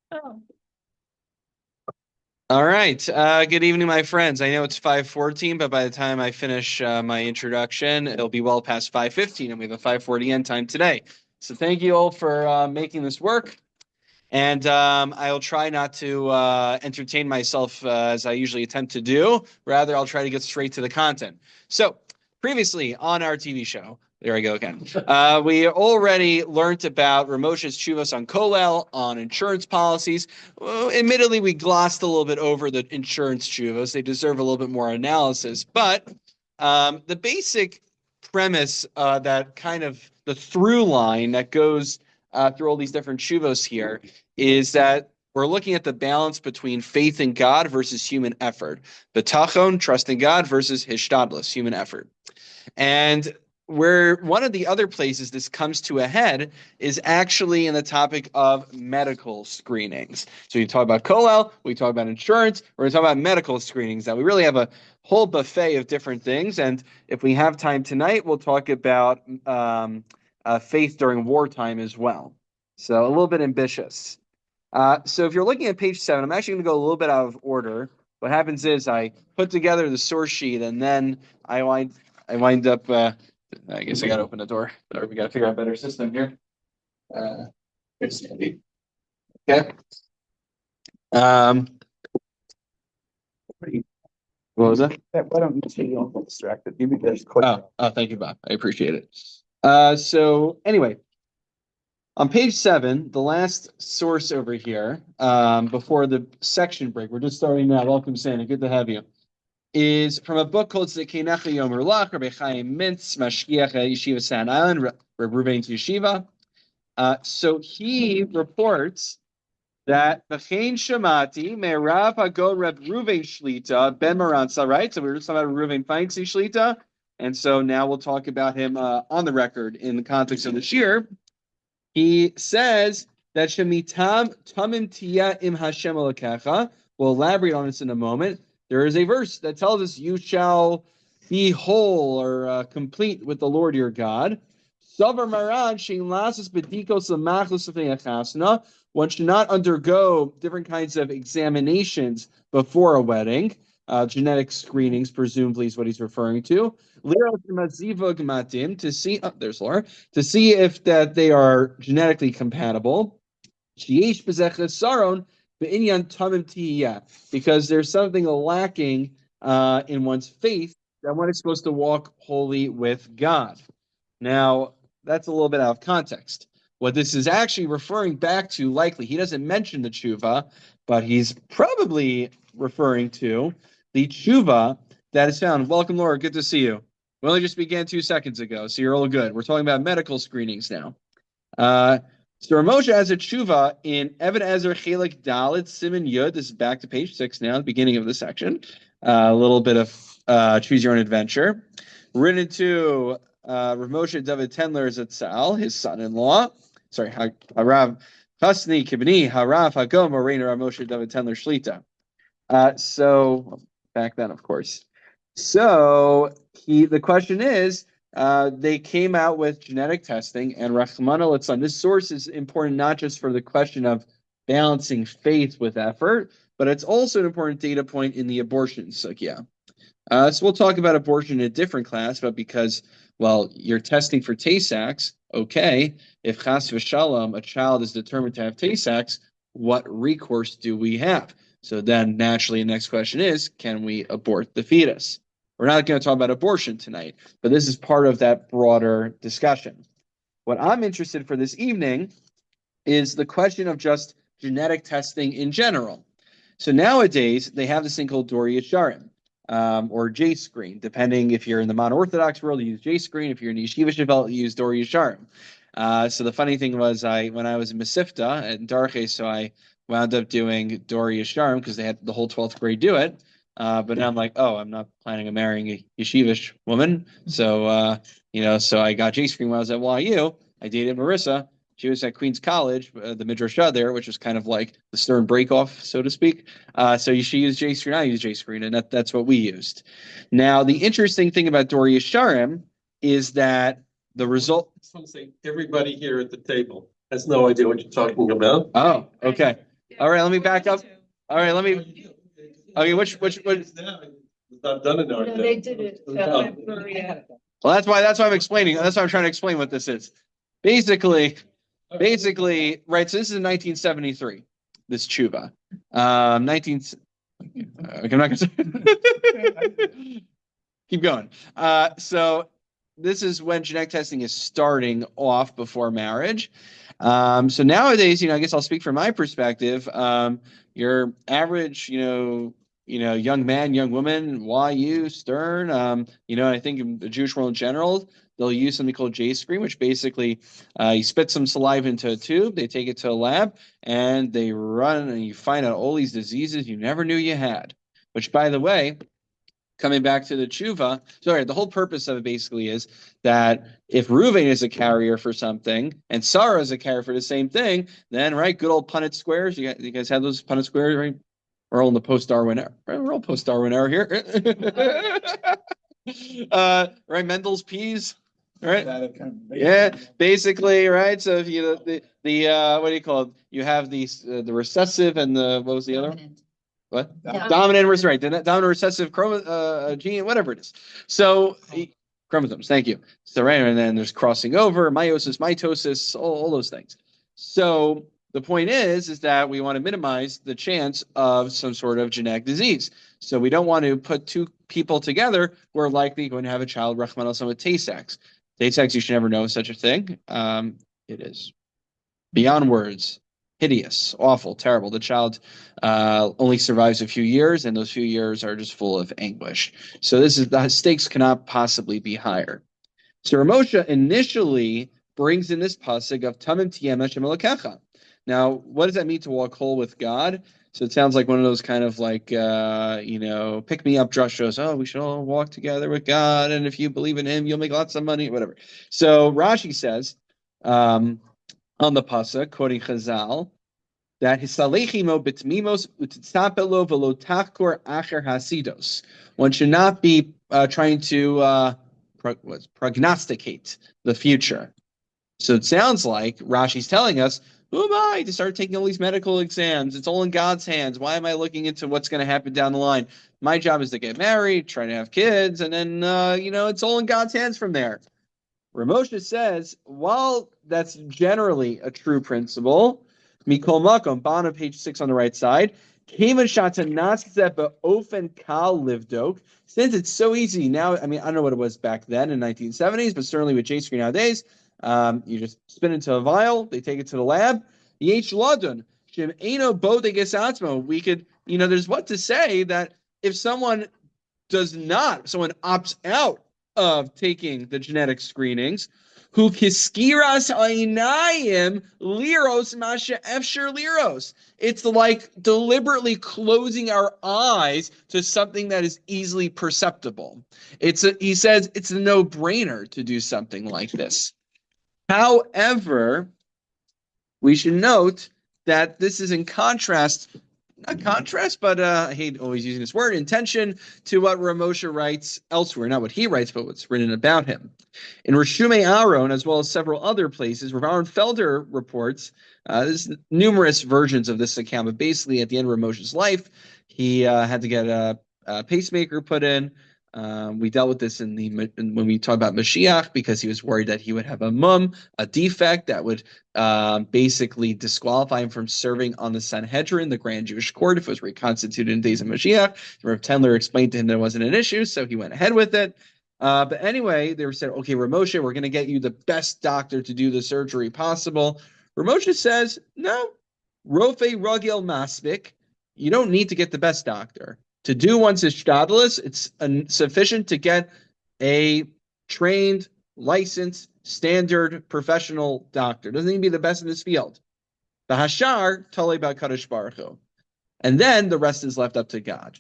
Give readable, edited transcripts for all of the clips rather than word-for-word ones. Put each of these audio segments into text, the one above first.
Oh. All right. Good evening, my friends. I know it's 5:14, but by the time I finish my introduction, it'll be well past 5:15, and we have a 5:40 end time today. So thank you all for making this work. And I'll try not to entertain myself as I usually attempt to do. Rather, I'll try to get straight to the content. So, previously on our TV show, there I go again. We already learned about Ramosha's chuvos on Kolel, on insurance policies. Well, admittedly, we glossed a little bit over the insurance chuvos. They deserve a little bit more analysis. But the basic premise that kind of the through line that goes through all these different shuvos here is that we're looking at the balance between faith in God versus human effort. Bitachon, trust in God, versus Hishtadlus, human effort. And where one of the other places this comes to a head is actually in the topic of medical screenings. So you talk about Kolel, we talk about insurance, we're going to talk about medical screenings. Now we really have a whole buffet of different things. And if we have time tonight, we'll talk about faith during wartime as well. So a little bit ambitious. So if you're looking at page 7, I'm actually going to go a little bit out of order. What happens is I put together the source sheet and then I wind up. I guess I got to open the door. Or we got to figure out a better system here. Uh, here's Sandy. Okay. Um, what was that? Yeah, why don't you say you don't get distracted? You be just quick. Oh, thank you, Bob. I appreciate it. So anyway, on page 7, the last source over here, before the section break, we're just starting now. Welcome, Santa. Good to have you. Is from a book called Zekenecha Yomer Lach, Rabbi Chaim Mintz, Mashgiach Yeshiva Staten Island, Reb Ruvain Yeshiva. So he reports that B'chein Shamati Me'erav Hagon Reb Ruvain Shlita Ben Maransa, right? So we were just talking about Ruvain Feinstein Shlita, and so now we'll talk about him on the record in the context of the shir. He says that Shemitam Tamim Tia Im Hashem Elokecha. We'll elaborate on this in a moment. There is a verse that tells us you shall be whole or complete with the Lord your God. Savar Maran Shein Lasas Bedikos Lamachlos Chasna. One should not undergo different kinds of examinations before a wedding. Genetic screenings, presumably, is what he's referring to. To see, oh, there's Laura, to see if that they are genetically compatible. Because there's something lacking in one's faith that one is supposed to walk wholly with God. Now, that's a little bit out of context. What this is actually referring back to, likely, he doesn't mention the tshuva, but he's probably referring to the tshuva that is found. Welcome, Laura. Good to see you. We only just began 2 seconds ago, so you're all good. We're talking about medical screenings now. So Ramosha has a tshuva in Even Ezer Chelik Dalit Simon Yud. This is back to page 6 now, the beginning of the section. A little bit of choose your own adventure. Written to Ramosha David Tendler Zatzal, his son-in-law. Sorry, Harav Hasni Kibni Harav Hagom Arena Ramosha David Tendler Shlita. So back then, of course. So the question is, they came out with genetic testing, and Rahman al this source is important not just for the question of balancing faith with effort, but it's also an important data point in the abortion sugya. So we'll talk about abortion in a different class, but because, well, you're testing for Tay-Sachs, okay, if chas v'shalom, a child is determined to have Tay-Sachs, what recourse do we have? So then naturally the next question is, can we abort the fetus? We're not going to talk about abortion tonight, but this is part of that broader discussion. What I'm interested for this evening is the question of just genetic testing in general. So nowadays, they have this thing called Dori Yesharim, or J-Screen, depending if you're in the mono-Orthodox world, you use J-Screen. If you're in Yeshiva Shevel, you use Dori Yesharim. So the funny thing was, when I was in Mesivta at Darche, so I wound up doing Dori Yesharim because they had the whole 12th grade do it. But now I'm like, oh, I'm not planning on marrying a yeshivish woman. So, so I got J-Screen when I was at YU. I dated Marissa. She was at Queens College, the Midrashah there, which was kind of like the Stern break-off, so to speak. So she used J-Screen, I used J-Screen, and that's what we used. Now, the interesting thing about Dori Yesharim is that the result... I just want to say everybody here at the table has no idea what you're talking about. Oh, okay. All right, let me back up. All right, let me. Okay, which? It's not done in our No, day. they did it. Well, that's why I'm explaining. That's why I'm trying to explain what this is. Basically, right. So this is in 1973. This tshuva, 19. Okay, I'm not gonna say. Keep going. So this is when genetic testing is starting off before marriage. So nowadays, I guess I'll speak from my perspective. Your average, young man, young woman, YU, Stern, I think in the Jewish world in general, they'll use something called J-screen, which basically you spit some saliva into a tube, they take it to a lab, and they run, and you find out all these diseases you never knew you had. Which, by the way, coming back to the tshuva, sorry, the whole purpose of it basically is that if Reuven is a carrier for something and Sarah is a carrier for the same thing, then right, good old Punnett squares. You guys have those Punnett squares, right? We're all in the post-Darwin era. Right? We're all post-Darwin era here. Right, Mendel's peas. Right. Yeah, basically, right. So if you the what do you call it? You have the recessive and the what was the other one? What? Dominant right. The dominant recessive gene, whatever it is. So chromosomes. Thank you. So right, and then there's crossing over, meiosis, mitosis, all those things. So the point is that we want to minimize the chance of some sort of genetic disease. So we don't want to put two people together who are likely going to have a child, Rahman al with Tay-Sachs. Tay-Sachs, you should never know such a thing. It is beyond words. Hideous, awful, terrible. The child only survives a few years, and those few years are just full of anguish. So the stakes cannot possibly be higher. So Ramosha initially brings in this pasuk of Tamim Tiyem Hashem Elokecha. Now, what does that mean to walk whole with God? So it sounds like one of those kind of like, pick me up drushos. Oh, we should all walk together with God, and if you believe in Him, you'll make lots of money, whatever. So Rashi says, on the pasuk, quoting Chazal, that hisalechimo bitmimos utitzapelo velo tachkor acher hasidos. One should not be trying to prognosticate the future. So it sounds like Rashi's telling us, who am I to start taking all these medical exams? It's all in God's hands. Why am I looking into what's going to happen down the line? My job is to get married, try to have kids, and then, it's all in God's hands from there. Ramosha says, while that's generally a true principle, Mikol Makom, bottom of page 6 on the right side, since it's so easy now, I don't know what it was back then in 1970s, but certainly with J-screen nowadays, you just spin into a vial, they take it to the lab. We could, there's what to say that if someone opts out of taking the genetic screenings, who kiskiras ainayim liros masha efsher liros. It's like deliberately closing our eyes to something that is easily perceptible. He says it's a no-brainer to do something like this. However, we should note that this is in contrast, not contrast, but I hate always using this word, intention to what Ramosha writes elsewhere. Not what he writes, but what's written about him. In Rishume Aaron, as well as several other places, Rav Aaron Felder reports, there's numerous versions of this account, but basically at the end of Ramosha's life, he had to get a pacemaker put in. We dealt with this when we talk about Mashiach, because he was worried that he would have a defect that would basically disqualify him from serving on the Sanhedrin, the Grand Jewish Court, if it was reconstituted in days of Mashiach. Rav Tendler explained to him that it wasn't an issue, so he went ahead with it. But anyway, they said, okay, Ramosha, we're going to get you the best doctor to do the surgery possible. Ramosha says, no, Rofe Ragel Maspik, you don't need to get the best doctor. To do one's Hishtadlus, it's sufficient to get a trained, licensed, standard, professional doctor. Doesn't need to be the best in this field. The Hashar, Tale Kadosh Baruch Hu. And then the rest is left up to God.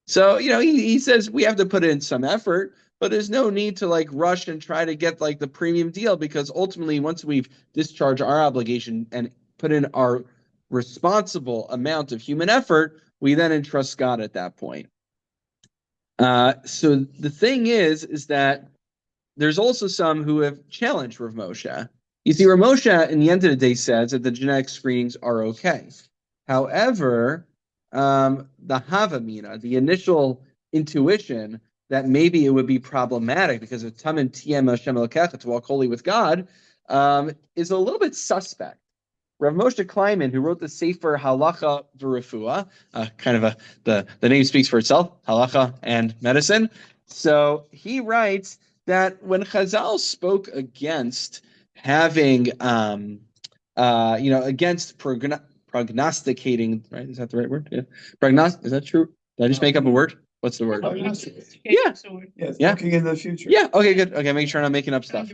So, he says we have to put in some effort, but there's no need to rush and try to get the premium deal, because ultimately once we've discharged our obligation and put in our responsible amount of human effort, we then entrust God at that point. So the thing is that there's also some who have challenged Rav Moshe. You see, Rav Moshe, in the end of the day, says that the genetic screenings are okay. However, the Havamina, the initial intuition that maybe it would be problematic because of Tamin Tiem Hashem Elokecha, to walk holy with God, is a little bit suspect. Rav Moshe Kleiman, who wrote the Sefer Halacha V'Refua, the name speaks for itself, Halacha and medicine. So he writes that when Chazal spoke against having, against prognosticating, right? Is that the right word? Yeah. Is that true? Did I just make up a word? What's the word? Yeah. Yeah, looking into the future. Yeah. Okay, good. Okay, make sure I'm not making up stuff.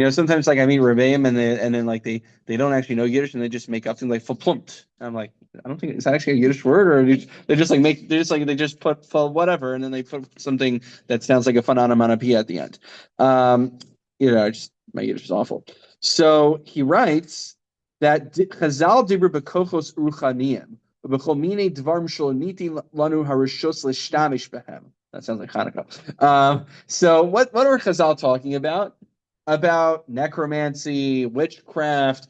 Sometimes like I meet Rebbeim and then like they don't actually know Yiddish and they just make up things like verplumpt. I'm like, I don't think it's actually a Yiddish word, or they just put whatever and then they put something that sounds like a fun onomatopoeia at the end. My Yiddish is awful. So he writes that Chazal dibur bekochos ruchaniyim b'chol minei dvarim sholniti lanu harishos l'shtamish behem. That sounds like Hanukkah. So what are Chazal talking about? About necromancy, witchcraft,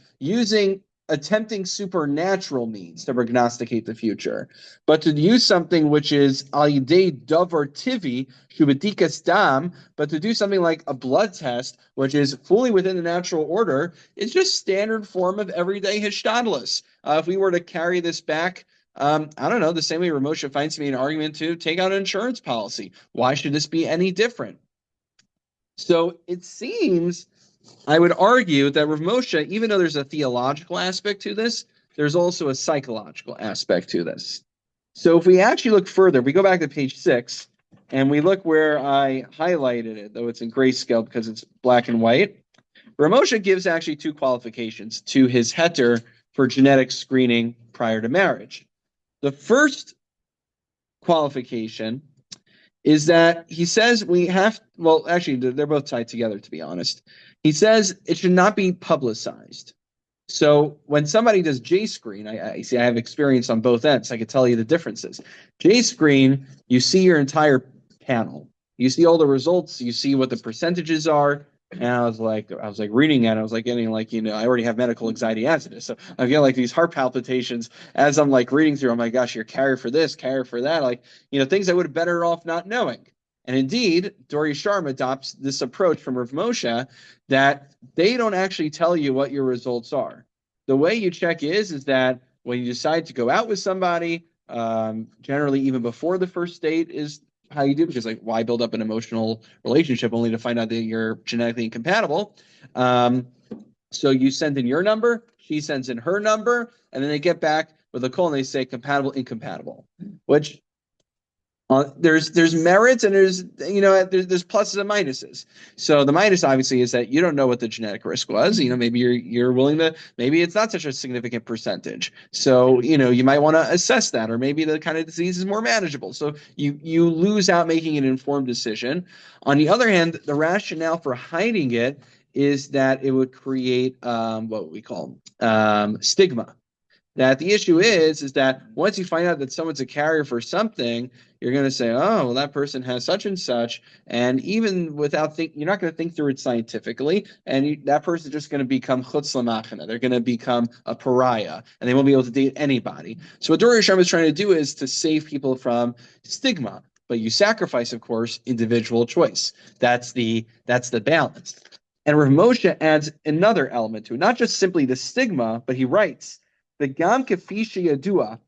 attempting supernatural means to prognosticate the future, but to use something which is alidei davar tivi shubadikas dam, but to do something like a blood test, which is fully within the natural order, is just standard form of everyday Hishtadlus. If we were to carry this back, I don't know, the same way Ramosha finds me an argument to take out an insurance policy. Why should this be any different? So it seems, I would argue that Rav Moshe, even though there's a theological aspect to this, there's also a psychological aspect to this. So if we actually look further, we go back to page 6, and we look where I highlighted it, though it's in grayscale because it's black and white. Rav Moshe gives actually 2 qualifications to his heter for genetic screening prior to marriage. The first qualification is that he says they're both tied together, to be honest. He says it should not be publicized. So when somebody does J-screen, I have experience on both ends. I could tell you the differences. J-screen, you see your entire panel. You see all the results. You see what the percentages are. And I was like reading it. I was like getting I already have medical anxiety as it is. So I get like these heart palpitations as I'm like reading through. Oh my gosh, you're carrier for this, carrier for that. Things I would have better off not knowing. And indeed, Dori Sharm adopts this approach from Rav Moshe that they don't actually tell you what your results are. The way you check is that when you decide to go out with somebody, generally even before the first date is how you do, because why build up an emotional relationship only to find out that you're genetically incompatible? So you send in your number, she sends in her number, and then they get back with a call and they say compatible, incompatible, which there's merits and there's pluses and minuses. So the minus obviously is that you don't know what the genetic risk was. Maybe you're willing to, maybe it's not such a significant percentage. So you might want to assess that, or maybe the kind of disease is more manageable. So you lose out making an informed decision. On the other hand, the rationale for hiding it is that it would create what we call stigma. That the issue is that once you find out that someone's a carrier for something, you're going to say, oh, well, that person has such and such. And even without you're not going to think through it scientifically. And that person's just going to become chutz lamachana. They're going to become a pariah and they won't be able to date anybody. So what Dori Sharm is trying to do is to save people from stigma. But you sacrifice, of course, individual choice. That's the balance. And Rav Moshe adds another element to it, not just simply the stigma, but he writes, the gam kefi sheyadua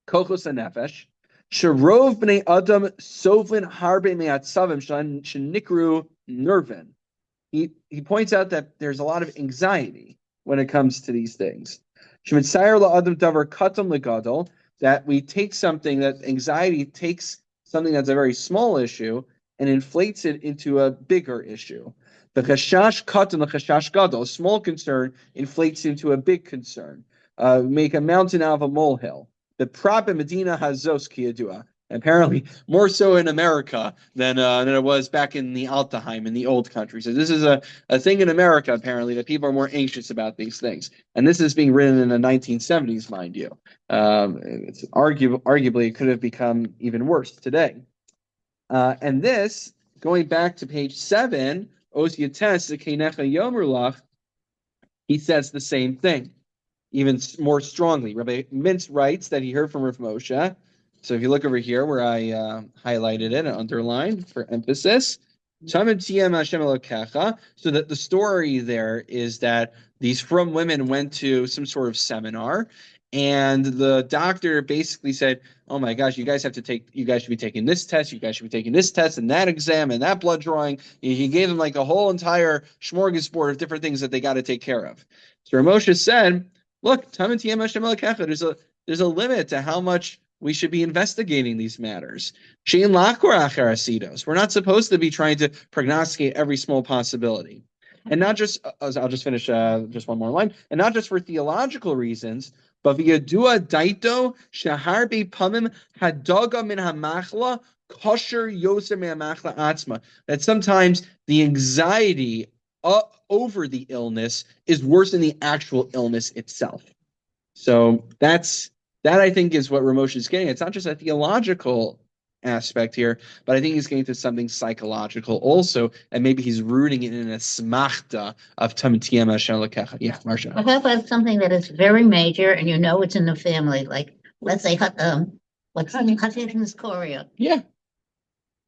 kochos hanefesh sherov bnei adam sovlin harbe me'atzavim shenikru nervin. He points out that there's a lot of anxiety when it comes to these things. Shemitzayer la'adam davar katam legadol, that we take something, that anxiety takes something that's a very small issue and inflates it into a bigger issue. The chashash katan, the chashash gadol, a small concern inflates into a big concern. Make a mountain out of a molehill. The prop in Medina hazos kiyadua. Apparently, more so in America than it was back in the Altaheim, in the old country. So this is a thing in America, apparently, that people are more anxious about these things. And this is being written in the 1970s, mind you. It's arguably, it could have become even worse today. And this, going back to page 7, Os Yates, the Keinecha Yomrulach, he says the same thing. even more strongly. Rabbi Mintz writes that he heard from Rav Moshe. So if you look over here where I highlighted it and underlined for emphasis, so that the story there is that these frum women went to some sort of seminar, and the doctor basically said, "Oh my gosh, you guys should be taking this test, you guys should be taking this test, and that exam, and that blood drawing." He gave them like a whole entire smorgasbord of different things that they got to take care of. So Moshe said, "Look, there's a limit to how much we should be investigating these matters. We're not supposed to be trying to prognosticate every small possibility." And not just, I'll just finish just one more line, and not just for theological reasons, but v'yadua daito shaharbe pamim hadoga min hamachla kosher yoser me'amachla atzma. That sometimes the anxiety over the illness is worse than the actual illness itself. So that I think is what Ramosh is getting. It's not just a theological aspect here, but I think he's getting to something psychological also, and maybe he's rooting it in a smachta of tamtiyam Hashem lekecha. Yeah, Marsha. What about something that is very major and you know it's in the family, like let's say what's Hashem's Korea? Yeah.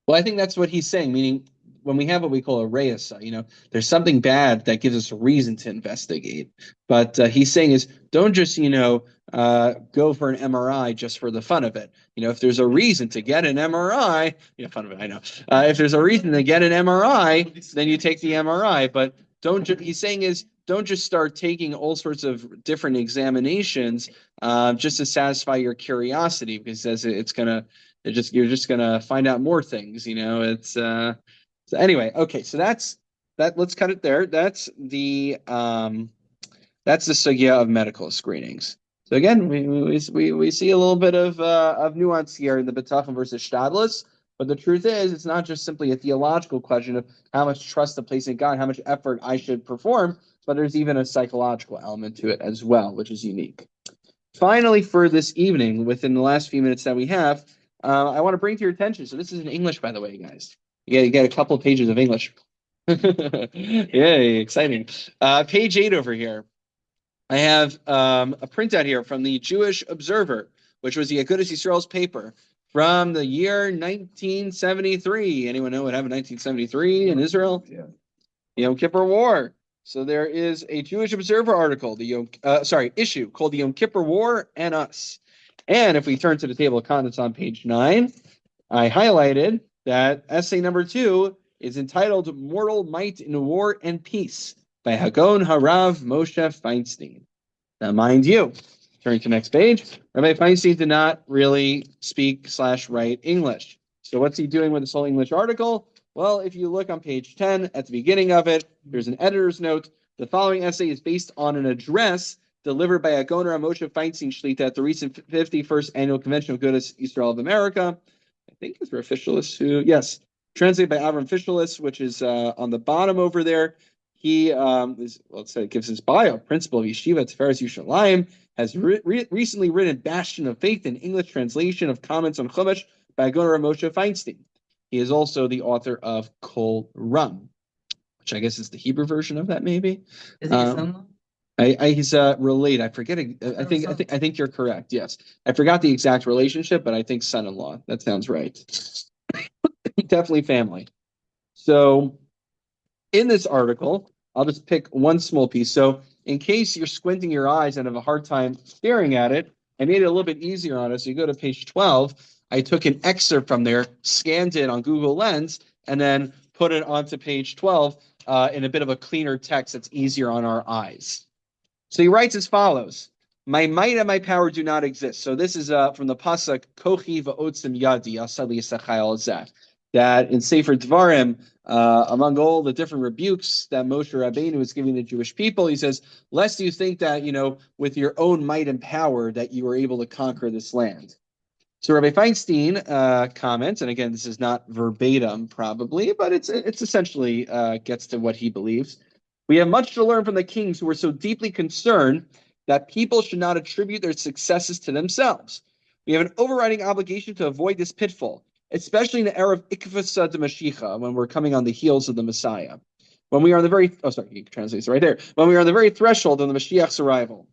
Well, I think that's what he's saying, meaning when we have what we call a reyasa, there's something bad that gives us a reason to investigate. But he's saying is don't just, go for an MRI just for the fun of it. If there's a reason to get an MRI, fun of it, I know. If there's a reason to get an MRI, then you take the MRI. But don't just start taking all sorts of different examinations just to satisfy your curiosity, because you're just gonna find out more things. So anyway, okay, so that's that. Let's cut it there. That's the sugya of medical screenings. So again, we see a little bit of nuance here in the Bitachon versus Hishtadlus, but the truth is, it's not just simply a theological question of how much trust to place in God, how much effort I should perform, but there's even a psychological element to it as well, which is unique. Finally, for this evening, within the last few minutes that we have, I want to bring to your attention. So this is in English, by the way, guys. You get a couple of pages of English. Yay, exciting. Page 8 over here. I have a printout here from the Jewish Observer, which was the Igros Yisrael's paper from the year 1973. Anyone know what happened in 1973 in Israel? Yeah. The Yom Kippur War. So there is a Jewish Observer article, issue called the Yom Kippur War and Us. And if we turn to the table of contents on page 9, I highlighted that essay number 2 is entitled Mortal Might in War and Peace by Hagon Harav Moshe Feinstein. Now, mind you, turning to the next page, Rabbi Feinstein did not really speak/write English. So what's he doing with this whole English article? Well, if you look on page 10, at the beginning of it, there's an editor's note. The following essay is based on an address delivered by Hagon Harav Moshe Feinstein Shlita at the recent 51st Annual Convention of Igros Yisrael of America. I think it's for Hishtadlus translated by Avram Hishtadlus, which is on the bottom over there. He gives his bio. Principal of Yeshiva Tiferes Yerushalayim, has recently written Bastion of Faith, an English translation of comments on Chumash by Hagon Harav Moshe Feinstein. He is also the author of Kol Ram, which I guess is the Hebrew version of that, maybe. Is he a son-in-law? He's related. I forget. I think you're correct. Yes, I forgot the exact relationship, but I think son-in-law. That sounds right. Definitely family. So, in this article, I'll just pick one small piece. So, in case you're squinting your eyes and have a hard time staring at it, I made it a little bit easier on us. You go to page 12. I took an excerpt from there, scanned it on Google Lens, and then put it onto page 12 in a bit of a cleaner text that's easier on our eyes. So he writes as follows: "My might and my power do not exist." So this is from the pasuk Kochi va'otzim yadi asali yisachayil zeh. That in Sefer Dvarim, among all the different rebukes that Moshe Rabbeinu is giving the Jewish people, he says, "Lest you think that with your own might and power that you were able to conquer this land." So Rabbi Feinstein comments, and again, this is not verbatim probably, but it's essentially gets to what he believes. "We have much to learn from the kings who were so deeply concerned that people should not attribute their successes to themselves. We have an overriding obligation to avoid this pitfall, especially in the era of Ikvasa de Mashiach, when we're coming on the heels of the Messiah. When we are on the very, he translates it right there. When we are on the very threshold of the Mashiach's arrival.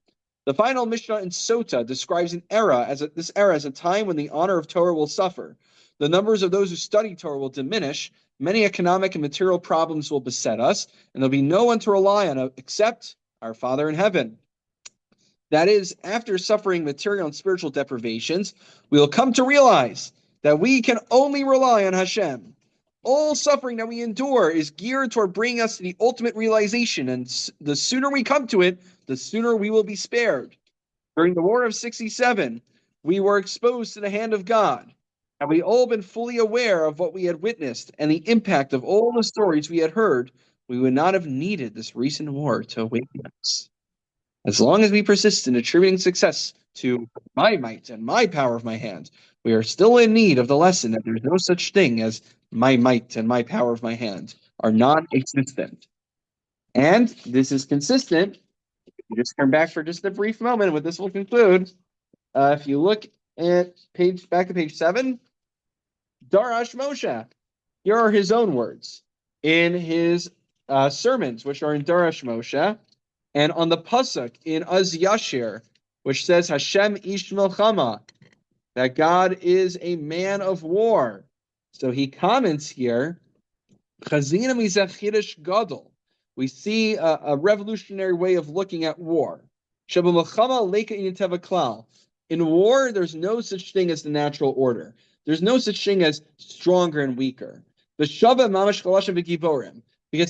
The final Mishnah in Sota describes this era as a time when the honor of Torah will suffer. The numbers of those who study Torah will diminish. Many economic and material problems will beset us, and there'll be no one to rely on except our Father in heaven. That is, after suffering material and spiritual deprivations, we will come to realize that we can only rely on Hashem. All suffering that we endure is geared toward bringing us to the ultimate realization, and the sooner we come to it, the sooner we will be spared. During the War of 67, we were exposed to the hand of God. Had we all been fully aware of what we had witnessed and the impact of all the stories we had heard, we would not have needed this recent war to awaken us. As long as we persist in attributing success to my might and my power of my hand, we are still in need of the lesson that there is no such thing as my might and my power of my hand are non-existent. And this is consistent. You just turn back for just a brief moment, with this will conclude. If you look at back to page 7, Darash Moshe. Here are his own words in his sermons, which are in Darash Moshe, and on the pasuk in Az Yashir, which says Hashem ish milchama, that God is a man of war. So he comments here, Chazina mizach gadol. We see a revolutionary way of looking at war. In war, there's no such thing as the natural order. There's no such thing as stronger and weaker. Because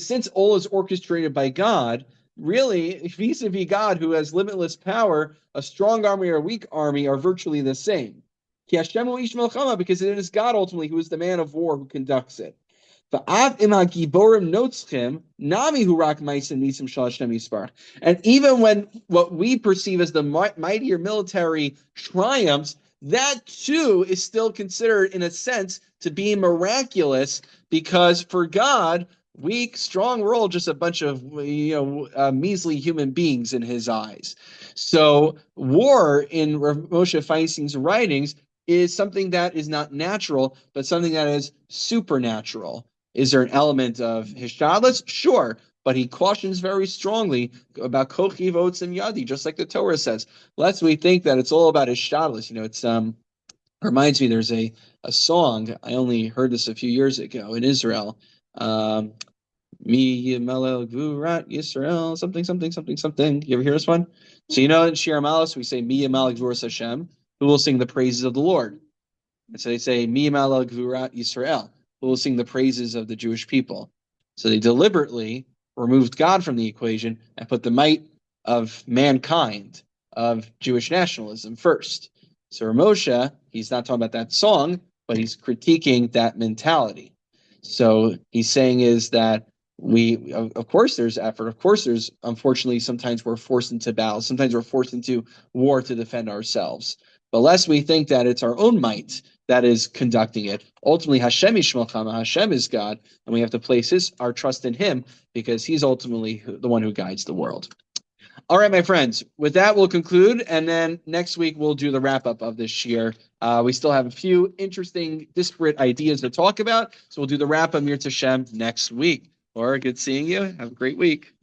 since all is orchestrated by God, really, vis-a-vis God, who has limitless power, a strong army or a weak army are virtually the same. Because it is God ultimately who is the man of war who conducts it. And even when what we perceive as the mightier military triumphs, that too is still considered, in a sense, to be miraculous, because for God, weak, strong, we're all just a bunch of measly human beings in his eyes. So war in Moshe Feinstein's writings is something that is not natural, but something that is supernatural. Is there an element of Hishtadlus? Sure, but he cautions very strongly about kochi v'otzim yadi, just like the Torah says. Lest we think that it's all about Hishtadlus. It's reminds me, there's a song, I only heard this a few years ago in Israel. Mi Yimel Gvurat Yisrael, something, something, something, something. You ever hear this one? So in Shir Malos we say Mi Yimel Gvuras Hashem, who will sing the praises of the Lord. And so they say Mi Yimel Gvurat Yisrael, who will sing the praises of the Jewish people. So they deliberately removed God from the equation and put the might of mankind, of Jewish nationalism first. So Moshe, he's not talking about that song, but he's critiquing that mentality. So he's saying is that of course there's effort. Of course there's, unfortunately, sometimes we're forced into battle. Sometimes we're forced into war to defend ourselves. But lest we think that it's our own might that is conducting it. Ultimately, Hashem Yishmalchama, Hashem is God, and we have to place our trust in him, because he's ultimately the one who guides the world. All right, my friends, with that, we'll conclude, and then next week we'll do the wrap-up of this year. We still have a few interesting, disparate ideas to talk about, so we'll do the wrap-up, Mir Tashem, next week. Laura, good seeing you. Have a great week.